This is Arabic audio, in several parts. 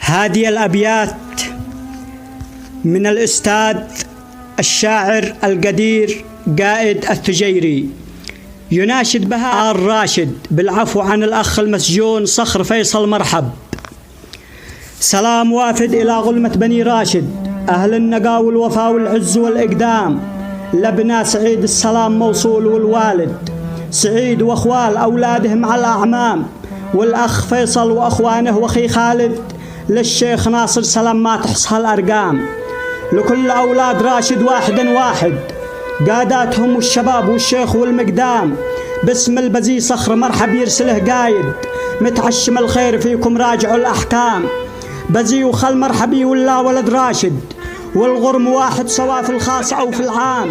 هذه الأبيات من الأستاذ الشاعر القدير قائد الثجيري، يناشد بها الراشد بالعفو عن الأخ المسجون صخر فيصل مرحب. سلام وافد إلى غلمة بني راشد، أهل النقا والوفاء والعز والإقدام، لبنا سعيد السلام موصول والوالد سعيد وأخوال أولاده مع الأعمام، والأخ فيصل وأخوانه وأخي خالد، للشيخ ناصر سلام ما تحصها الأرقام، لكل أولاد راشد واحدا واحد، قاداتهم والشباب والشيخ والمقدام، باسم البزي صخر مرحب يرسله قايد، متعشم الخير فيكم راجعوا الأحكام، بزي وخل مرحبي ولا ولد راشد، والغرم واحد سواء في الخاص أو في العام،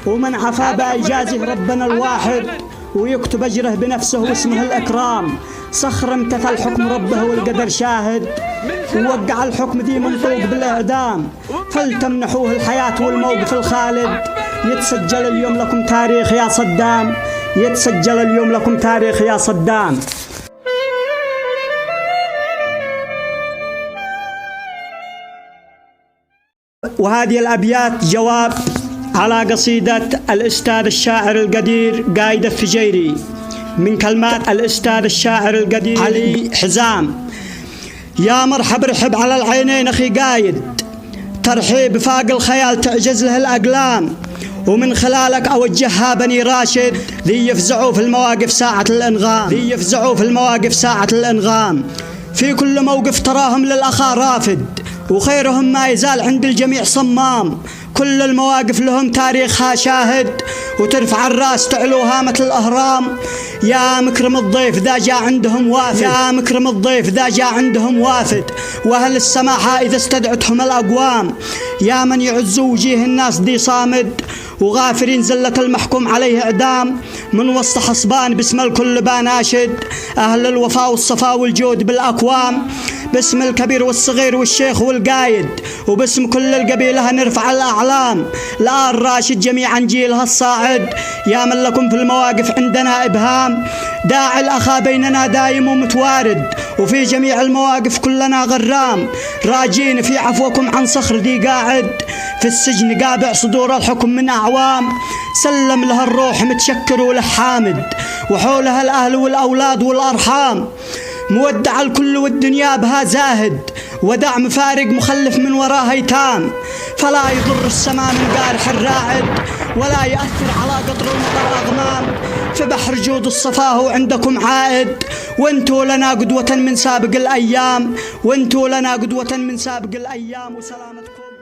ومن عفا بإجازه ربنا الواحد، ويكتب أجره بنفسه واسمه الإكرام، صخر امتثل حكم ربه والقدر شاهد، ووقع الحكم ذي منطوق بالإعدام، فلتمنحوه الحياة والموقف الخالد، يتسجل اليوم لكم تاريخ يا صدام، يتسجل اليوم لكم تاريخ يا صدام. وهذه الأبيات جواب على قصيدة الأستاذ الشاعر القدير قائد الثجيري، من كلمات الأستاذ الشاعر القدير علي حزام. يا مرحب رحب على العينين أخي قايد، ترحيب فاق الخيال تعجز له الأقلام، ومن خلالك أوجهها بني راشد، ذي يفزعوا في المواقف ساعة الإنغام، ذي يفزعوا في المواقف ساعة الإنغام، في كل موقف تراهم للأخا رافد، وخيرهم ما يزال عند الجميع صمام، كل المواقف لهم تاريخها شاهد، وترفع الراس تعلو هامة الأهرام. يا مكرم الضيف ذا جاء عندهم وافد، يا مكرم الضيف ذا جاء عندهم وافد، وأهل السماحة إذا استدعتهم الأقوام، يا من يعز وجيه الناس ذي صامد، وغافرين زلة المحكوم عليه إعدام، من وسط حصبان باسم الكل باناشد، أهل الوفاء والصفاء والجود بالأكوام، باسم الكبير والصغير والشيخ والقايد، وباسم كل القبيلة نرفع الأعلام، لا الراشد جميعا جيلها الصاعد، يا من لكم في المواقف عندنا إبهام، داعي الأخا بيننا دايم ومتوارد، وفي جميع المواقف كلنا غرام، راجين في عفوكم عن صخر ذي قاعد، في السجن قابع صدور الحكم من أعوام، سلم له الروح متشكر وله حامد، وحولها الأهل والأولاد والأرحام، مودع الكل والدنيا بها زاهد، ودع مفارق مخلف من وراه ايتام، فلا يضر السماء من قارح الراعد، ولا يأثر على قطر المطر أغمام، في بحر جود الصفاه عندكم عائد، وانتوا لنا قدوة من سابق الأيام، وانتوا لنا قدوة من سابق الأيام، وسلامتكم.